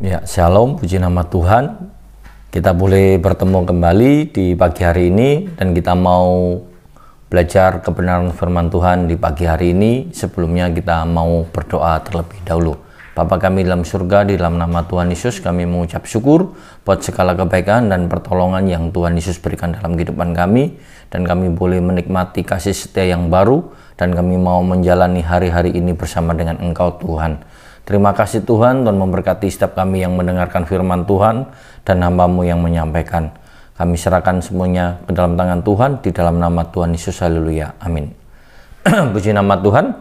Ya, shalom, puji nama Tuhan. Kita boleh bertemu kembali di pagi hari ini dan kita mau belajar kebenaran firman Tuhan di pagi hari ini. Sebelumnya kita mau berdoa terlebih dahulu. Bapa kami dalam surga, di dalam nama Tuhan Yesus kami mengucap syukur buat segala kebaikan dan pertolongan yang Tuhan Yesus berikan dalam kehidupan kami, dan kami boleh menikmati kasih setia yang baru, dan kami mau menjalani hari-hari ini bersama dengan Engkau Tuhan. Terima kasih Tuhan, Tuhan memberkati setiap kami yang mendengarkan firman Tuhan dan hamba-Mu yang menyampaikan. Kami serahkan semuanya ke dalam tangan Tuhan, di dalam nama Tuhan Yesus, haleluya, amin. Puji nama Tuhan.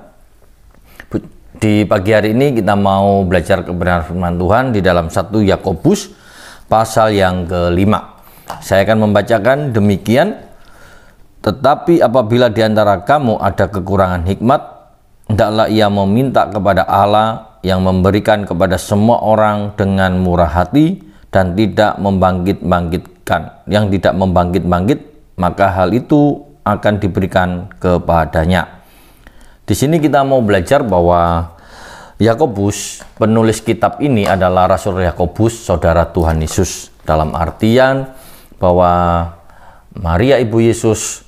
Di pagi hari ini kita mau belajar kebenaran firman Tuhan di dalam 1 Yakobus pasal yang ke-5. Saya akan membacakan demikian. Tetapi apabila di antara kamu ada kekurangan hikmat, hendaklah ia meminta kepada Allah yang memberikan kepada semua orang dengan murah hati dan tidak membangkit-bangkitkan. Yang tidak membangkit-bangkit, maka hal itu akan diberikan kepadanya. Di sini kita mau belajar bahwa Yakobus, penulis kitab ini adalah Rasul Yakobus, saudara Tuhan Yesus. Dalam artian bahwa Maria ibu Yesus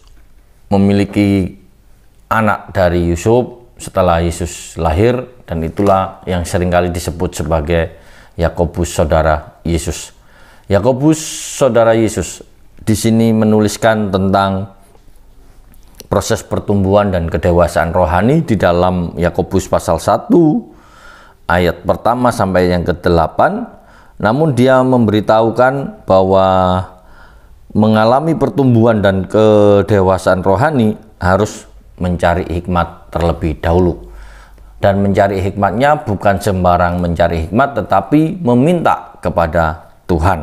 memiliki anak dari Yusuf setelah Yesus lahir, dan itulah yang seringkali disebut sebagai Yakobus, saudara Yesus. Yakobus, saudara Yesus, di sini menuliskan tentang proses pertumbuhan dan kedewasaan rohani di dalam Yakobus pasal 1 ayat pertama sampai yang ke-8. Namun dia memberitahukan bahwa mengalami pertumbuhan dan kedewasaan rohani harus mencari hikmat terlebih dahulu. Dan mencari hikmatnya bukan sembarang mencari hikmat, tetapi meminta kepada Tuhan.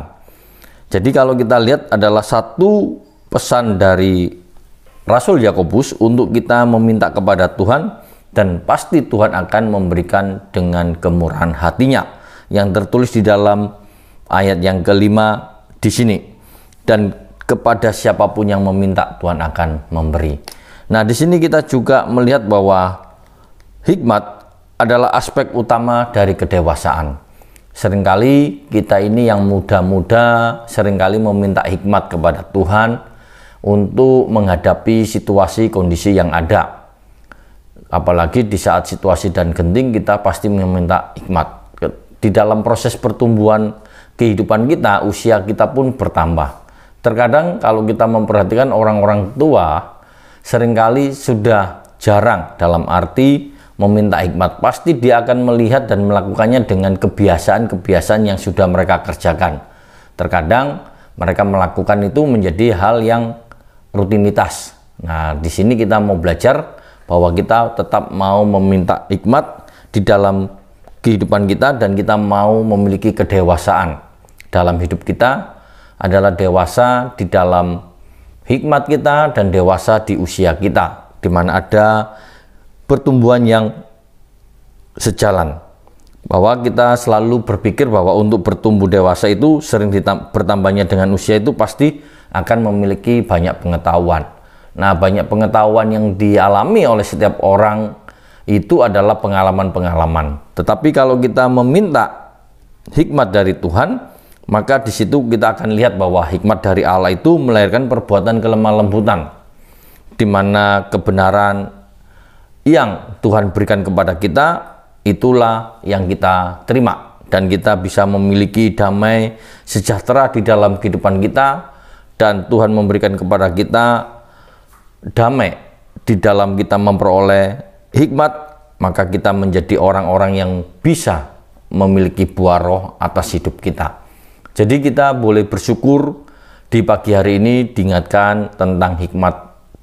Jadi kalau kita lihat adalah satu pesan dari Rasul Yakobus untuk kita meminta kepada Tuhan, dan pasti Tuhan akan memberikan dengan kemurahan hatinya, yang tertulis di dalam ayat yang kelima di sini. Dan kepada siapapun yang meminta, Tuhan akan memberi. Nah, di sini kita juga melihat bahwa hikmat adalah aspek utama dari kedewasaan. Seringkali kita ini yang muda-muda seringkali meminta hikmat kepada Tuhan untuk menghadapi situasi kondisi yang ada. Apalagi di saat situasi dan genting, kita pasti meminta hikmat. Di dalam proses pertumbuhan kehidupan kita, usia kita pun bertambah. Terkadang kalau kita memperhatikan orang-orang tua, seringkali sudah jarang dalam arti meminta hikmat. Pasti dia akan melihat dan melakukannya dengan kebiasaan-kebiasaan yang sudah mereka kerjakan. Terkadang mereka melakukan itu menjadi hal yang rutinitas. Nah, di sini kita mau belajar bahwa kita tetap mau meminta hikmat di dalam kehidupan kita, dan kita mau memiliki kedewasaan dalam hidup kita, adalah dewasa di dalam hikmat kita dan dewasa di usia kita, di mana ada pertumbuhan yang sejalan. Bahwa kita selalu berpikir bahwa untuk bertumbuh dewasa itu sering bertambahnya dengan usia itu pasti akan memiliki banyak pengetahuan. Nah, banyak pengetahuan yang dialami oleh setiap orang itu adalah pengalaman-pengalaman. Tetapi kalau kita meminta hikmat dari Tuhan, maka di situ kita akan lihat bahwa hikmat dari Allah itu melahirkan perbuatan kelemah lembutan, di mana kebenaran yang Tuhan berikan kepada kita itulah yang kita terima, dan kita bisa memiliki damai sejahtera di dalam kehidupan kita, dan Tuhan memberikan kepada kita damai di dalam kita memperoleh hikmat, maka kita menjadi orang-orang yang bisa memiliki buah roh atas hidup kita. Jadi kita boleh bersyukur di pagi hari ini diingatkan tentang hikmat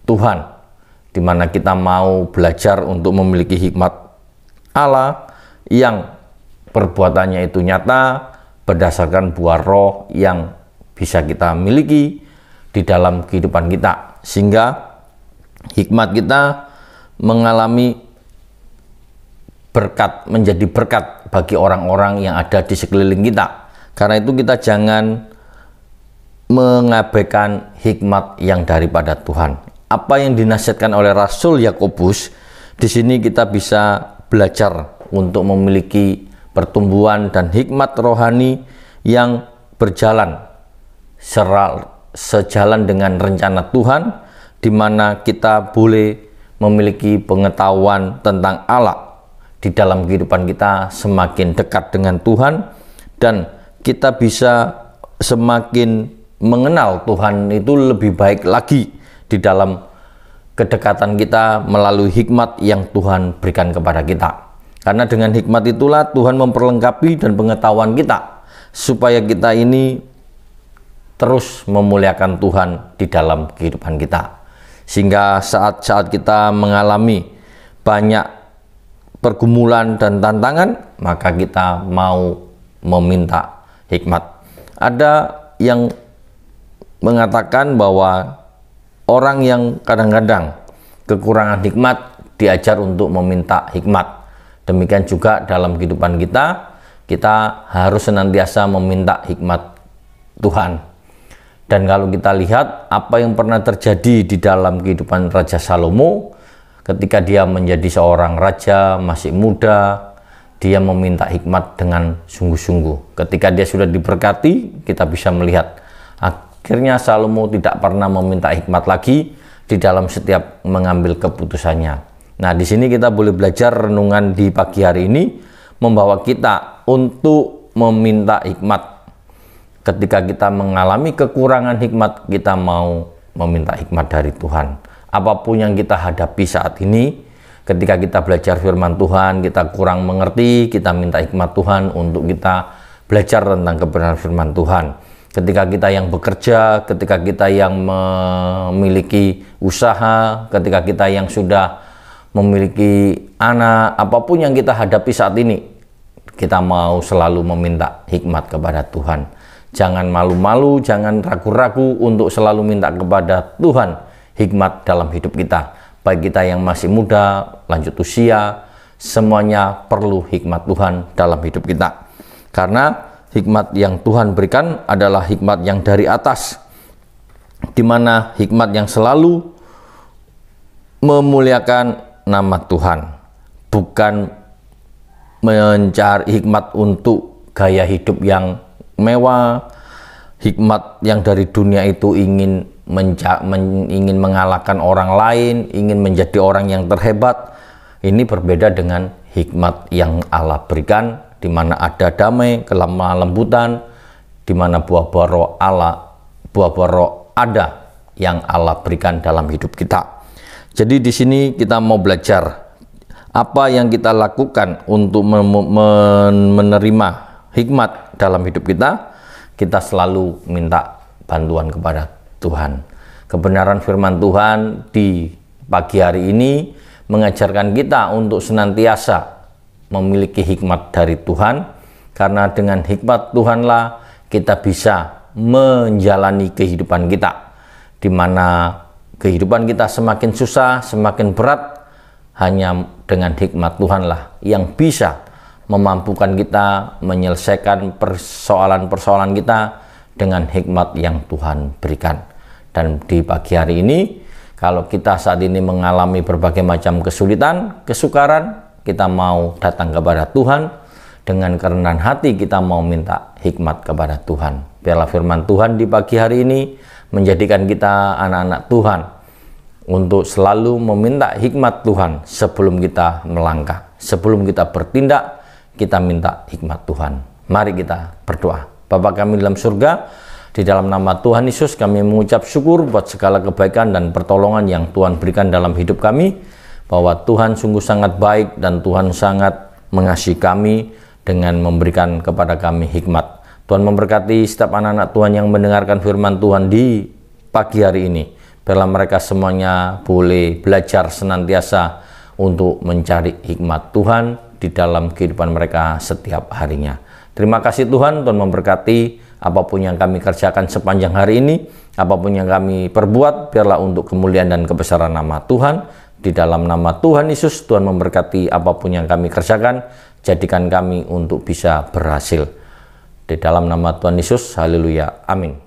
Tuhan, di mana kita mau belajar untuk memiliki hikmat Allah yang perbuatannya itu nyata berdasarkan buah roh yang bisa kita miliki di dalam kehidupan kita, sehingga hikmat kita mengalami berkat, menjadi berkat bagi orang-orang yang ada di sekeliling kita. Karena itu kita jangan mengabaikan hikmat yang daripada Tuhan. Apa yang dinasihatkan oleh Rasul Yakobus, di sini kita bisa belajar untuk memiliki pertumbuhan dan hikmat rohani yang berjalan sejalan dengan rencana Tuhan, di mana kita boleh memiliki pengetahuan tentang Allah di dalam kehidupan kita semakin dekat dengan Tuhan, dan kita bisa semakin mengenal Tuhan itu lebih baik lagi di dalam kedekatan kita melalui hikmat yang Tuhan berikan kepada kita. Karena dengan hikmat itulah Tuhan memperlengkapi dan pengetahuan kita supaya kita ini terus memuliakan Tuhan di dalam kehidupan kita. Sehingga saat-saat kita mengalami banyak pergumulan dan tantangan, maka kita mau meminta hikmat. Ada yang mengatakan bahwa orang yang kadang-kadang kekurangan hikmat diajar untuk meminta hikmat. Demikian juga dalam kehidupan kita, kita harus senantiasa meminta hikmat Tuhan. Dan kalau kita lihat apa yang pernah terjadi di dalam kehidupan Raja Salomo, ketika dia menjadi seorang raja masih muda, dia meminta hikmat dengan sungguh-sungguh. Ketika dia sudah diberkati, kita bisa melihat akhirnya Salomo tidak pernah meminta hikmat lagi di dalam setiap mengambil keputusannya. Nah, di sini kita boleh belajar renungan di pagi hari ini membawa kita untuk meminta hikmat. Ketika kita mengalami kekurangan hikmat, kita mau meminta hikmat dari Tuhan. Apapun yang kita hadapi saat ini, ketika kita belajar firman Tuhan, kita kurang mengerti, kita minta hikmat Tuhan untuk kita belajar tentang kebenaran firman Tuhan. Ketika kita yang bekerja, ketika kita yang memiliki usaha, ketika kita yang sudah memiliki anak, apapun yang kita hadapi saat ini, kita mau selalu meminta hikmat kepada Tuhan. Jangan malu-malu, jangan ragu-ragu untuk selalu minta kepada Tuhan hikmat dalam hidup kita. Baik kita yang masih muda, lanjut usia, semuanya perlu hikmat Tuhan dalam hidup kita. Karena hikmat yang Tuhan berikan adalah hikmat yang dari atas, di mana hikmat yang selalu memuliakan nama Tuhan, bukan mencari hikmat untuk gaya hidup yang mewah, hikmat yang dari dunia itu ingin mengalahkan orang lain, ingin menjadi orang yang terhebat. Ini berbeda dengan hikmat yang Allah berikan, di mana ada damai, kelemah lembutan, di mana buah-buah roh ada yang Allah berikan dalam hidup kita. Jadi di sini kita mau belajar apa yang kita lakukan untuk menerima hikmat dalam hidup kita. Kita selalu minta bantuan kepada Tuhan. Kebenaran firman Tuhan di pagi hari ini mengajarkan kita untuk senantiasa memiliki hikmat dari Tuhan, karena dengan hikmat Tuhanlah kita bisa menjalani kehidupan kita, di mana kehidupan kita semakin susah, semakin berat, hanya dengan hikmat Tuhanlah yang bisa memampukan kita menyelesaikan persoalan-persoalan kita dengan hikmat yang Tuhan berikan. Dan di pagi hari ini, kalau kita saat ini mengalami berbagai macam kesulitan, kesukaran, kita mau datang kepada Tuhan dengan kerendahan hati, kita mau minta hikmat kepada Tuhan. Biarlah firman Tuhan di pagi hari ini menjadikan kita anak-anak Tuhan untuk selalu meminta hikmat Tuhan sebelum kita melangkah, sebelum kita bertindak. Kita minta hikmat Tuhan. Mari kita berdoa. Bapa kami dalam surga, di dalam nama Tuhan Yesus kami mengucap syukur buat segala kebaikan dan pertolongan yang Tuhan berikan dalam hidup kami, bahwa Tuhan sungguh sangat baik dan Tuhan sangat mengasihi kami dengan memberikan kepada kami hikmat. Tuhan memberkati setiap anak-anak Tuhan yang mendengarkan firman Tuhan di pagi hari ini. Biarlah mereka semuanya boleh belajar senantiasa untuk mencari hikmat Tuhan di dalam kehidupan mereka setiap harinya. Terima kasih Tuhan, Tuhan memberkati apapun yang kami kerjakan sepanjang hari ini, apapun yang kami perbuat, biarlah untuk kemuliaan dan kebesaran nama Tuhan. Di dalam nama Tuhan Yesus, Tuhan memberkati apapun yang kami kerjakan, jadikan kami untuk bisa berhasil. Di dalam nama Tuhan Yesus, haleluya, amin.